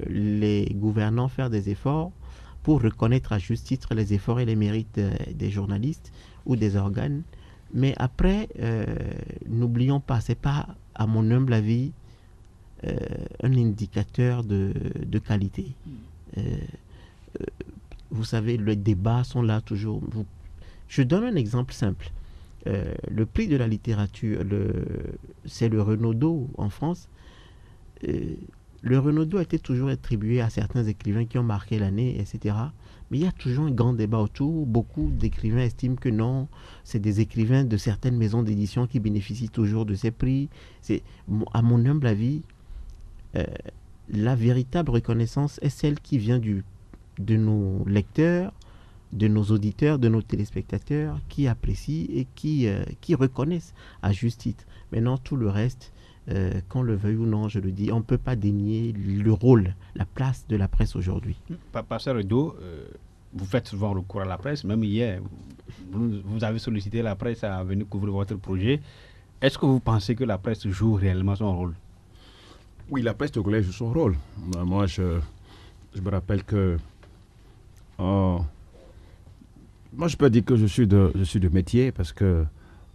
les gouvernants faire des efforts pour reconnaître à juste titre les efforts et les mérites des journalistes ou des organes. Mais après, n'oublions pas, c'est pas, à mon humble avis, un indicateur de qualité. Vous savez, les débats sont là toujours. Je donne un exemple simple. Le prix de la littérature, c'est le Renaudot en France. Le Renaudot a été toujours attribué à certains écrivains qui ont marqué l'année, etc. Mais il y a toujours un grand débat autour. Beaucoup d'écrivains estiment que non, c'est des écrivains de certaines maisons d'édition qui bénéficient toujours de ces prix. À mon humble avis, la véritable reconnaissance est celle qui vient de nos lecteurs, de nos auditeurs, de nos téléspectateurs qui apprécient et qui reconnaissent à juste titre. Maintenant, tout le reste, qu'on le veuille ou non, je le dis, on ne peut pas dénier le rôle, la place de la presse aujourd'hui. Pasteur Edo, vous faites souvent recours à la presse, même hier, vous avez sollicité la presse à venir couvrir votre projet. Est-ce que vous pensez que la presse joue réellement son rôle? Oui, la presse togolaise joue son rôle. Moi, je me rappelle que... moi, je peux dire que je suis de métier parce que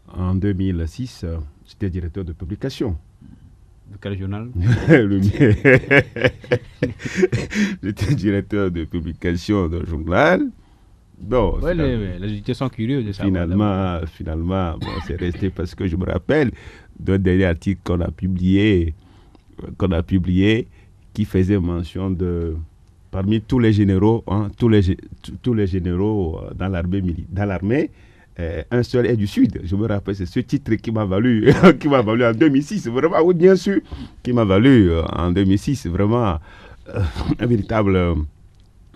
en 2006, j'étais directeur de publication. De quel journal? J'étais directeur de publication d'un journal. Bon, ouais, les auditeurs sont curieux de savoir. Finalement, bon, c'est resté parce que je me rappelle d'un dernier article qu'on a publié qui faisait mention de... Parmi tous les généraux, tous les généraux dans l'armée, un seul est du Sud. Je me rappelle, c'est ce titre qui m'a valu, en 2006. Vraiment, oui, bien sûr, qui m'a valu en 2006. Vraiment, un véritable,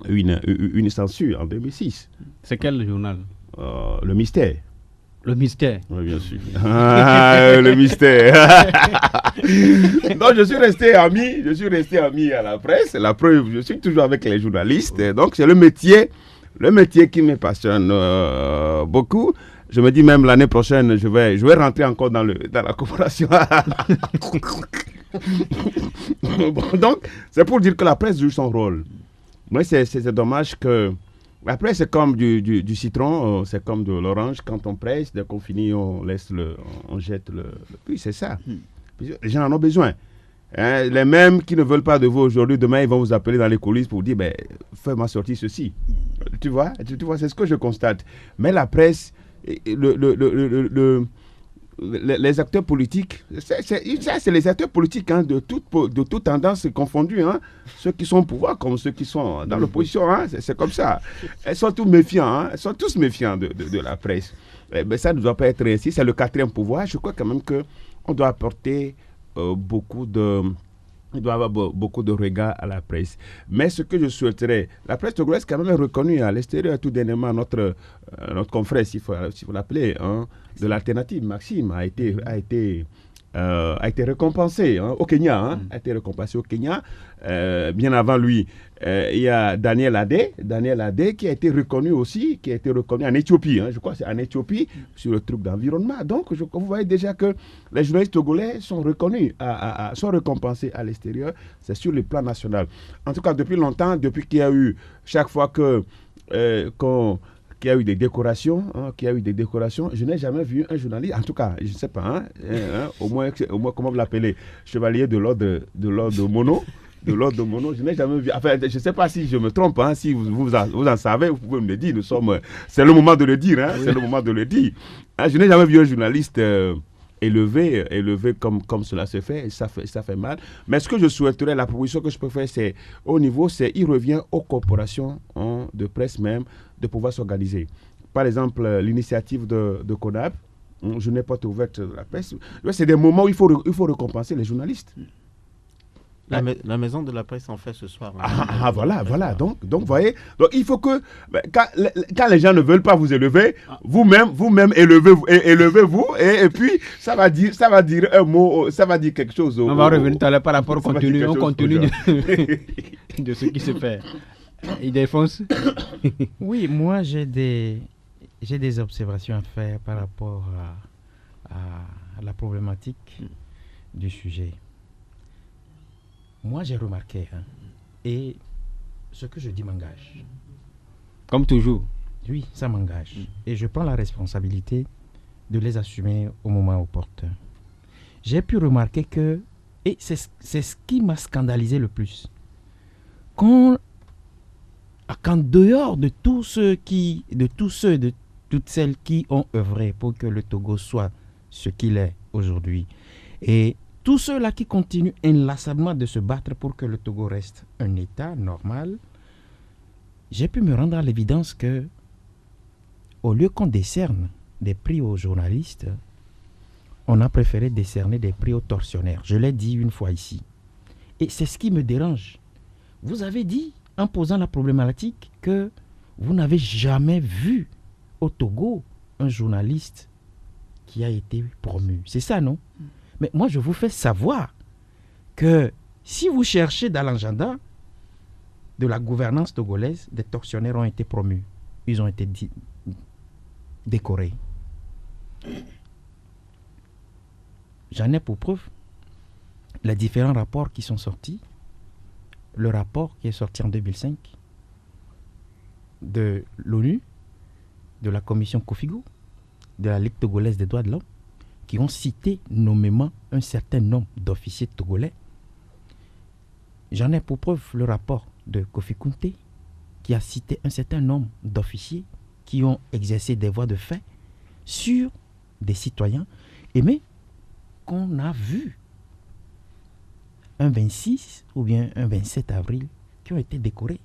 une censure en 2006. C'est quel journal? Le Mystère. Le Mystère. Oui, bien sûr. Le Mystère. Donc, je suis resté ami à la presse. La preuve, je suis toujours avec les journalistes. Donc, c'est le métier qui me passionne beaucoup. Je me dis même l'année prochaine, je vais rentrer encore dans la corporation. Bon, donc, c'est pour dire que la presse joue son rôle. Mais c'est dommage que... Après, c'est comme du citron, c'est comme de l'orange. Quand on presse, dès qu'on finit, on jette le puits, c'est ça. Les gens en ont besoin. Hein, les mêmes qui ne veulent pas de vous aujourd'hui, demain, ils vont vous appeler dans les coulisses pour vous dire, fais-moi sortir ceci. Tu vois, c'est ce que je constate. Mais la presse, les acteurs politiques, c'est les acteurs politiques de toute tendance confondue, ceux qui sont au pouvoir comme ceux qui sont dans l'opposition, c'est comme ça. Ils sont tous méfiants, ils sont tous méfiants de la presse. Mais ça ne doit pas être ainsi, c'est le quatrième pouvoir. Je crois quand même qu'on doit apporter il doit y avoir beaucoup de regards à la presse. Mais ce que je souhaiterais, la presse togolaise quand même est reconnue à l'extérieur. Tout dernièrement, notre confrère, si vous l'appelez, de l'alternative, Maxime, a été récompensé au Kenya. A été récompensé au Kenya. Bien avant lui, il y a Daniel Adé qui a été reconnu aussi, en Éthiopie. Je crois que c'est en Éthiopie, sur le truc d'environnement. Donc, vous voyez déjà que les journalistes togolais sont reconnus, sont récompensés à l'extérieur. C'est sur le plan national. En tout cas, depuis longtemps, depuis qu'il y a eu, chaque fois qu'il y a eu des décorations, je n'ai jamais vu un journaliste, en tout cas, je ne sais pas, au moins, comment vous l'appelez, chevalier de l'ordre mono. De l'ordre mono, je n'ai jamais vu. Enfin, je ne sais pas si je me trompe, si vous en savez, vous pouvez me le dire. C'est le moment de le dire. C'est le moment de le dire. Je n'ai jamais vu un journaliste élevé comme cela se fait, et ça fait mal. Mais ce que je souhaiterais, la proposition que je peux faire, c'est il revient aux corporations de presse même de pouvoir s'organiser. Par exemple, l'initiative de CONAB, journée porte ouverte de la presse, c'est des moments où il faut récompenser les journalistes. La maison de la presse en fait ce soir. Voilà. Donc, vous voyez, il faut que, quand les gens ne veulent pas vous élever, vous-même élevez-vous, et puis ça va dire un mot, ça va dire quelque chose. On va revenir tout à l'heure par rapport au contenu, de ce qui se fait. Il défonce. Oui, moi j'ai des observations à faire par rapport à la problématique du sujet. Moi, j'ai remarqué, et ce que je dis m'engage. Comme toujours. Oui, ça m'engage. Et je prends la responsabilité de les assumer au moment opportun. J'ai pu remarquer que, et c'est ce qui m'a scandalisé le plus, qu'en dehors de toutes celles qui ont œuvré pour que le Togo soit ce qu'il est aujourd'hui, et tous ceux-là qui continuent inlassablement de se battre pour que le Togo reste un État normal, j'ai pu me rendre à l'évidence que, au lieu qu'on décerne des prix aux journalistes, on a préféré décerner des prix aux tortionnaires. Je l'ai dit une fois ici. Et c'est ce qui me dérange. Vous avez dit, en posant la problématique, que vous n'avez jamais vu au Togo un journaliste qui a été promu. C'est ça, non ? Mais moi, je vous fais savoir que si vous cherchez dans l'agenda de la gouvernance togolaise, des tortionnaires ont été promus. Ils ont été décorés. J'en ai pour preuve les différents rapports qui sont sortis. Le rapport qui est sorti en 2005 de l'ONU, de la commission Kofigo, de la Ligue togolaise des droits de l'homme, qui ont cité nommément un certain nombre d'officiers togolais. J'en ai pour preuve le rapport de Kofi Kunte, qui a cité un certain nombre d'officiers qui ont exercé des voies de fait sur des citoyens, mais qu'on a vu un 26 ou bien un 27 avril qui ont été décorés.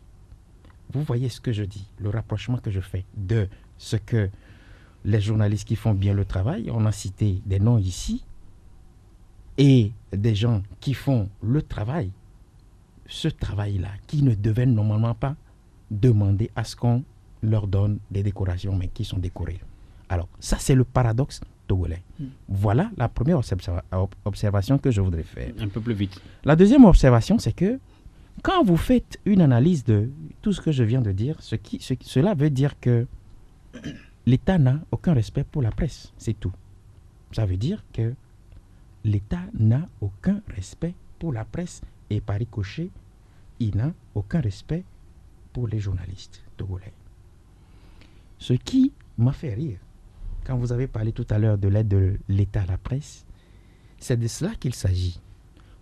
Vous voyez ce que je dis, le rapprochement que je fais de ce que les journalistes qui font bien le travail, on a cité des noms ici, et des gens qui font le travail, ce travail-là, qui ne devaient normalement pas demander à ce qu'on leur donne des décorations, mais qui sont décorés. Alors, ça, c'est le paradoxe togolais. Voilà la première observation que je voudrais faire. Un peu plus vite. La deuxième observation, c'est que quand vous faites une analyse de tout ce que je viens de dire, cela veut dire que l'État n'a aucun respect pour la presse, c'est tout. Ça veut dire que l'État n'a aucun respect pour la presse et par ricochet, il n'a aucun respect pour les journalistes togolais. Ce qui m'a fait rire, quand vous avez parlé tout à l'heure de l'aide de l'État à la presse, c'est de cela qu'il s'agit.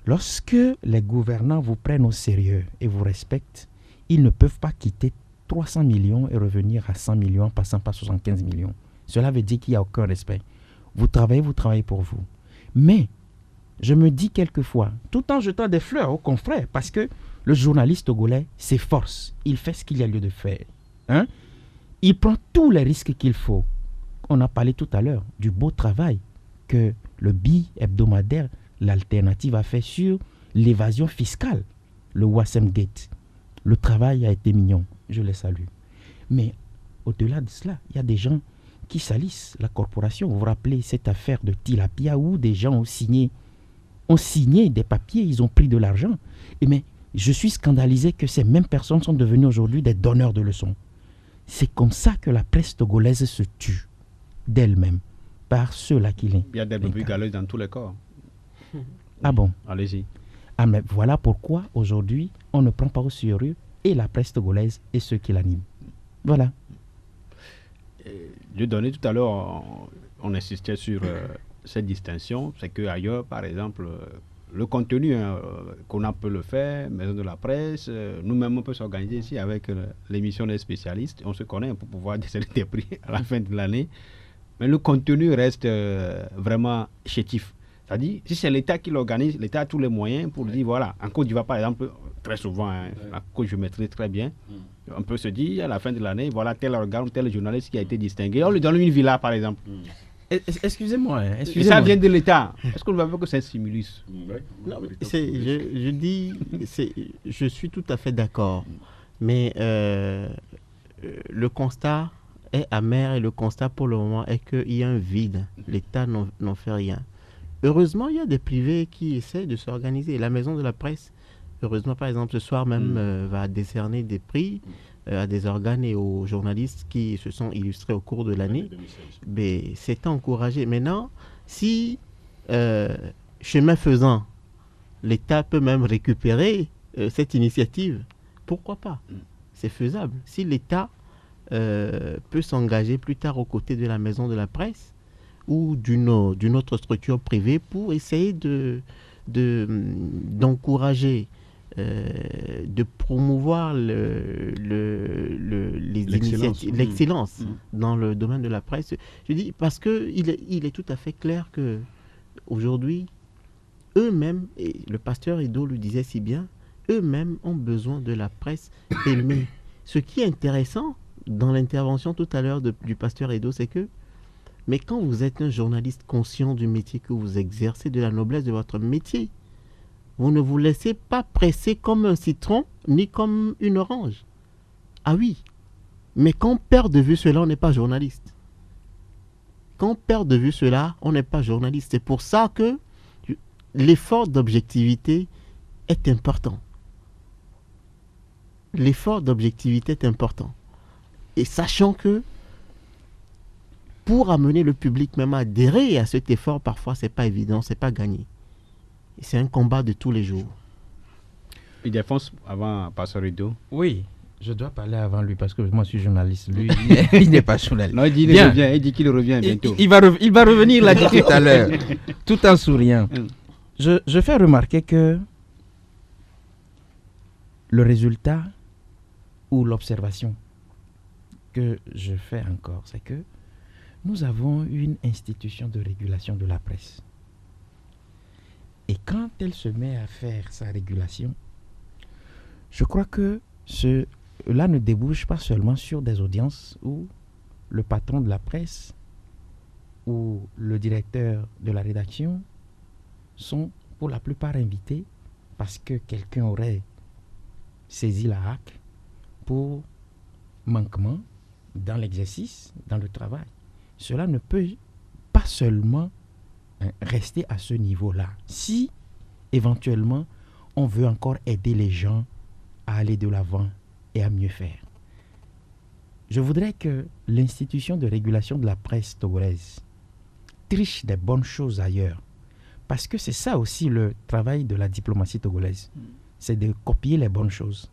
Lorsque les gouvernants vous prennent au sérieux et vous respectent, ils ne peuvent pas quitter 300 millions et revenir à 100 millions en passant par 75 millions. Cela veut dire qu'il n'y a aucun respect. Vous travaillez pour vous. Mais, je me dis quelquefois, tout en jetant des fleurs aux confrères, parce que le journaliste togolais s'efforce, il fait ce qu'il y a lieu de faire. Il prend tous les risques qu'il faut. On a parlé tout à l'heure du beau travail que le bi-hebdomadaire, l'alternative, a fait sur l'évasion fiscale, le Wassem Gate. Le travail a été mignon, je les salue. Mais au-delà de cela, il y a des gens qui salissent la corporation. Vous vous rappelez cette affaire de Tilapia où des gens ont signé des papiers, ils ont pris de l'argent. Mais je suis scandalisé que ces mêmes personnes sont devenues aujourd'hui des donneurs de leçons. C'est comme ça que la presse togolaise se tue d'elle-même, par ceux-là qui l'incarnent. Il y a des brebis galeuses dans tous les corps. Ah bon? Allez-y. Ah mais voilà pourquoi aujourd'hui on ne prend pas au sérieux et la presse togolaise et ceux qui l'animent. Voilà. Je donnais tout à l'heure, on insistait sur cette distinction, c'est qu'ailleurs, par exemple, le contenu, qu'on peut le faire, Maison de la Presse, nous-mêmes on peut s'organiser ici avec l'émission des spécialistes, on se connaît pour pouvoir décerner des prix à la fin de l'année. mais le contenu reste vraiment chétif. C'est-à-dire, si c'est l'État qui l'organise, l'État a tous les moyens pour dire, voilà, en Côte d'Ivoire, par exemple, très souvent, la Côte, je maîtrise très bien, on peut se dire, à la fin de l'année, voilà tel organe, tel journaliste qui a été distingué, on lui donne une villa, par exemple. Excusez-moi. Et ça vient de l'État. Est-ce qu'on va voir que c'est un stimulus? Non, je dis, je suis tout à fait d'accord. Mais le constat est amer et le constat pour le moment est qu'il y a un vide. L'État n'en fait rien. Heureusement, il y a des privés qui essaient de s'organiser. La Maison de la Presse, heureusement, par exemple, ce soir même, va décerner des prix à des organes et aux journalistes qui se sont illustrés au cours de l'année. Mais c'est encouragé. Maintenant, si chemin faisant, l'État peut même récupérer cette initiative, pourquoi pas? C'est faisable. Si l'État peut s'engager plus tard aux côtés de la Maison de la Presse ou d'une autre structure privée pour essayer d'encourager, de promouvoir l'excellence dans le domaine de la presse. Je dis parce qu'il est tout à fait clair que aujourd'hui, eux-mêmes, et le pasteur Edo le disait si bien, eux-mêmes ont besoin de la presse aimée. Ce qui est intéressant dans l'intervention tout à l'heure du pasteur Edo, c'est que mais quand vous êtes un journaliste conscient du métier que vous exercez, de la noblesse de votre métier, vous ne vous laissez pas presser comme un citron ni comme une orange. Ah oui, mais quand on perd de vue cela, on n'est pas journaliste. Quand on perd de vue cela, on n'est pas journaliste. C'est pour ça que l'effort d'objectivité est important. L'effort d'objectivité est important. Et sachant que pour amener le public même à adhérer à cet effort, parfois, c'est pas évident, c'est pas gagné. Et c'est un combat de tous les jours. Il défonce avant Pasteur Rideau. Oui, je dois parler avant lui parce que moi je suis journaliste. Lui, il n'est pas journaliste. Non, il dit qu'il revient bientôt. Il va revenir, il l'a dit tout à l'heure, tout en souriant. Je fais remarquer que le résultat ou l'observation que je fais encore, c'est que nous avons une institution de régulation de la presse. Et quand elle se met à faire sa régulation, je crois que cela ne débouche pas seulement sur des audiences où le patron de la presse ou le directeur de la rédaction sont pour la plupart invités parce que quelqu'un aurait saisi la hack pour manquement dans l'exercice, dans le travail. Cela ne peut pas seulement rester à ce niveau-là. Si, éventuellement, on veut encore aider les gens à aller de l'avant et à mieux faire. Je voudrais que l'institution de régulation de la presse togolaise triche des bonnes choses ailleurs. Parce que c'est ça aussi le travail de la diplomatie togolaise. C'est de copier les bonnes choses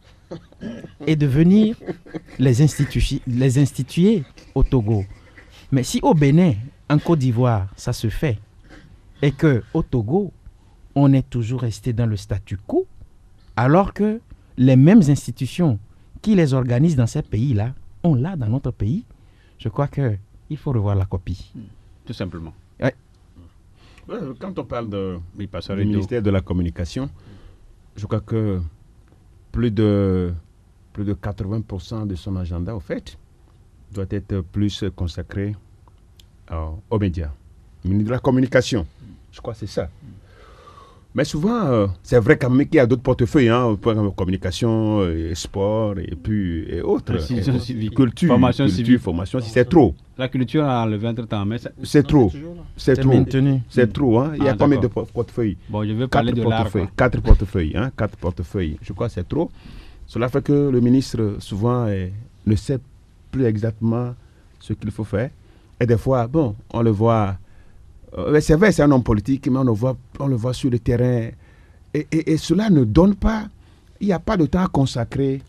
et de venir les instituer au Togo. Mais si au Bénin, en Côte d'Ivoire, ça se fait, et qu'au Togo, on est toujours resté dans le statu quo, alors que les mêmes institutions qui les organisent dans ces pays-là, on l'a dans notre pays, je crois qu'il faut revoir la copie. Tout simplement. Ouais. Quand on parle du ministère de la Communication, je crois que plus de 80% de son agenda, au fait, doit être plus consacré aux médias. Ministre de la Communication, je crois que c'est ça. Mais souvent, c'est vrai quand même qu'il y a d'autres portefeuilles, communication, sport et autres. Culture, formation civile. Formation, si c'est trop. La culture a enlevé entre-temps, mais c'est trop. C'est trop. Maintenu. C'est trop. Il y a combien de portefeuilles? Bon, je veux parler de l'art. 4 portefeuilles. 4 portefeuilles. Je crois que c'est trop. Cela fait que le ministre, souvent, ne sait plus exactement ce qu'il faut faire. Et des fois, on le voit... c'est vrai, c'est un homme politique, mais on le voit sur le terrain. Et cela ne donne pas... Il n'y a pas de temps à consacrer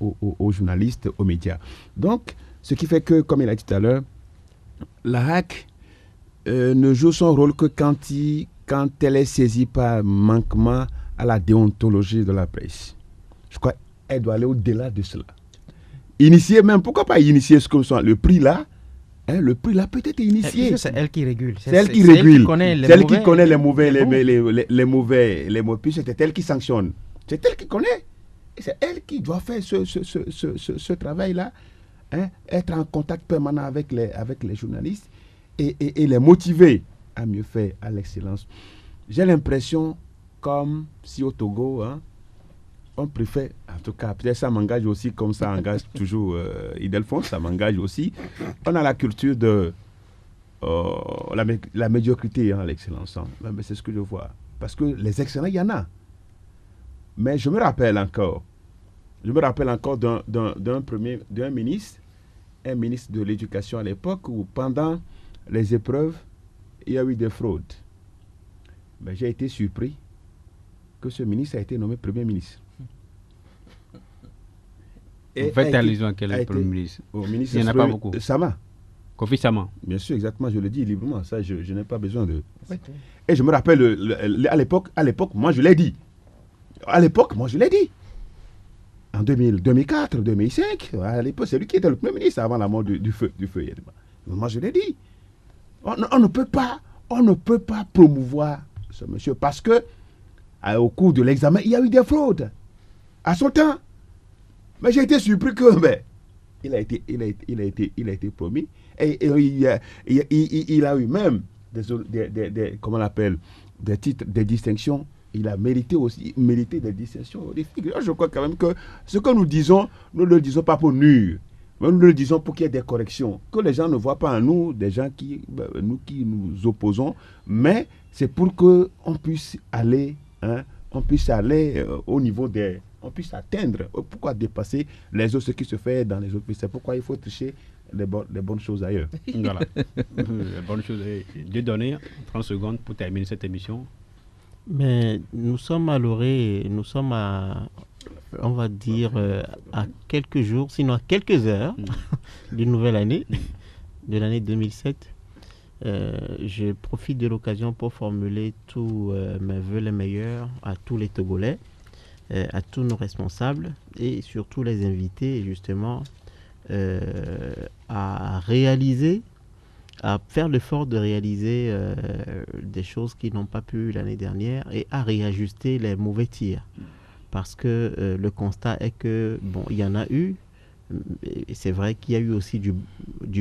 aux journalistes, aux médias. Donc, ce qui fait que, comme il a dit tout à l'heure, la HAC ne joue son rôle que quand elle est saisie par manquement à la déontologie de la presse. Je crois qu'elle doit aller au-delà de cela. Initier même, pourquoi pas initier ce que le prix là, le prix là peut être initié. C'est elle qui régule. C'est elle qui régule. C'est elle qui connaît les mauvais, les mauvais. Puis c'est elle qui sanctionne. C'est elle qui connaît. Et c'est elle qui doit faire ce travail-là. Être en contact permanent avec les journalistes et les motiver à mieux faire, à l'excellence. J'ai l'impression, comme si au Togo, on préfère, en tout cas, peut-être ça m'engage aussi, comme ça engage toujours Ildefonse, ça m'engage aussi. On a la culture de la médiocrité, l'excellence. Mais c'est ce que je vois. Parce que les excellents, il y en a. Mais je me rappelle encore d'un ministre, un ministre de l'Éducation à l'époque, où pendant les épreuves, il y a eu des fraudes. Mais j'ai été surpris que ce ministre a été nommé Premier ministre. Vous faites allusion à quel Premier ministre? Au ministre il n'y en a pas beaucoup. Sama. Kofi Sama. Bien sûr, exactement, je le dis librement. Ça, je n'ai pas besoin de... Et je me rappelle, à l'époque, moi, je l'ai dit. En 2004, 2005, à l'époque, c'est lui qui était le Premier ministre avant la mort du feu. Moi, je l'ai dit. On ne peut pas promouvoir ce monsieur parce que au cours de l'examen, il y a eu des fraudes. À son temps. Mais j'ai été surpris que il a été promis. Et il a eu même comment on appelle, des titres, des distinctions. Il a mérité des distinctions. Je crois quand même que ce que nous disons, nous ne le disons pas pour nuire. Mais nous le disons pour qu'il y ait des corrections. Que les gens ne voient pas en nous des gens qui nous opposons. Mais c'est pour qu'on puisse aller, au niveau des... On puisse atteindre. Pourquoi dépasser les autres, ce qui se fait dans les autres pays? C'est pourquoi il faut tricher les bonnes choses ailleurs. Voilà. Les bonnes choses. Dieu donné, 30 secondes pour terminer cette émission. Mais nous sommes à l'orée, nous sommes on va dire, à quelques jours, sinon à quelques heures d'une nouvelle année, de l'année 2007. Je profite de l'occasion pour formuler tous mes vœux les meilleurs à tous les Togolais, à tous nos responsables et surtout les invités, justement, à faire l'effort de réaliser des choses qui n'ont pas pu l'année dernière et à réajuster les mauvais tirs. Parce que le constat est que, il y en a eu, et c'est vrai qu'il y a eu aussi du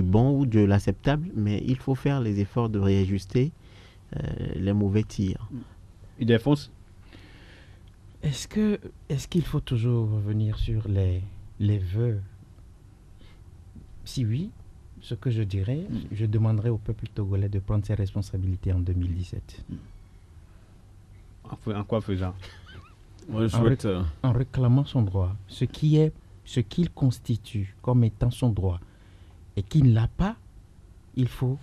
bon ou de l'acceptable, mais il faut faire les efforts de réajuster les mauvais tirs. Ildefonse? Est-ce qu'il faut toujours revenir sur les vœux? Si oui, ce que je dirais, je demanderais au peuple togolais de prendre ses responsabilités en 2017. En quoi faisant? Moi, je souhaite, en réclamant son droit, ce qu'il constitue comme étant son droit, et qu'il ne l'a pas, il faut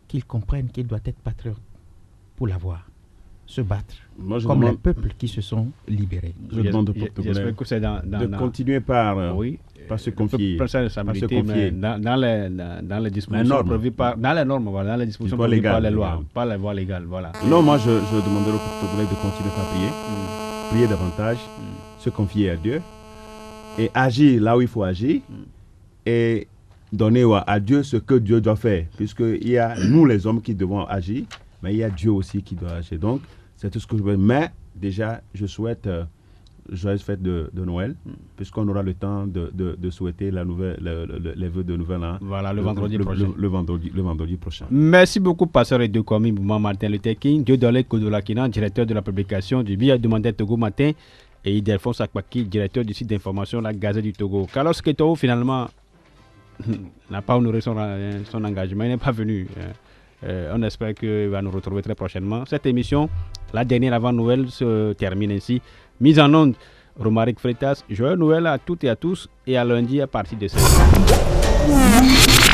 qu'il comprenne qu'il doit être patriote pour l'avoir. Se battre, comme les peuples qui se sont libérés. Je demande au peuple togolais de continuer par se confier. Dans les dispositions prévues dans les normes, dans les dispositions prévues par les lois, par les voies légales. Voilà. Non, moi je demanderai au peuple togolais de continuer par prier, prier davantage, se confier à Dieu et agir là où il faut agir et donner à Dieu ce que Dieu doit faire, puisqu'il y a nous les hommes qui devons agir, mais il y a Dieu aussi qui doit agir. Donc, c'est tout ce que je veux. Mais déjà, je souhaite joyeuse fête de Noël, puisqu'on aura le temps de souhaiter les vœux de Nouvel An. Voilà, le vendredi prochain. Le vendredi prochain. Merci beaucoup, Pasteur Edekomi Bouma Martin Luther King, Dieudonné Kodolakina, directeur de la publication du billet demandé Togo Matin, et Ildefonse Akpaki, directeur du site d'information La Gazette du Togo. Carlos Keto, finalement, n'a pas honoré son engagement, il n'est pas venu. On espère qu'il va nous retrouver très prochainement. Cette émission, la dernière avant Noël, se termine ainsi. Mise en onde, Romaric Freitas. Joyeux Noël à toutes et à tous et à lundi à partir de 7h.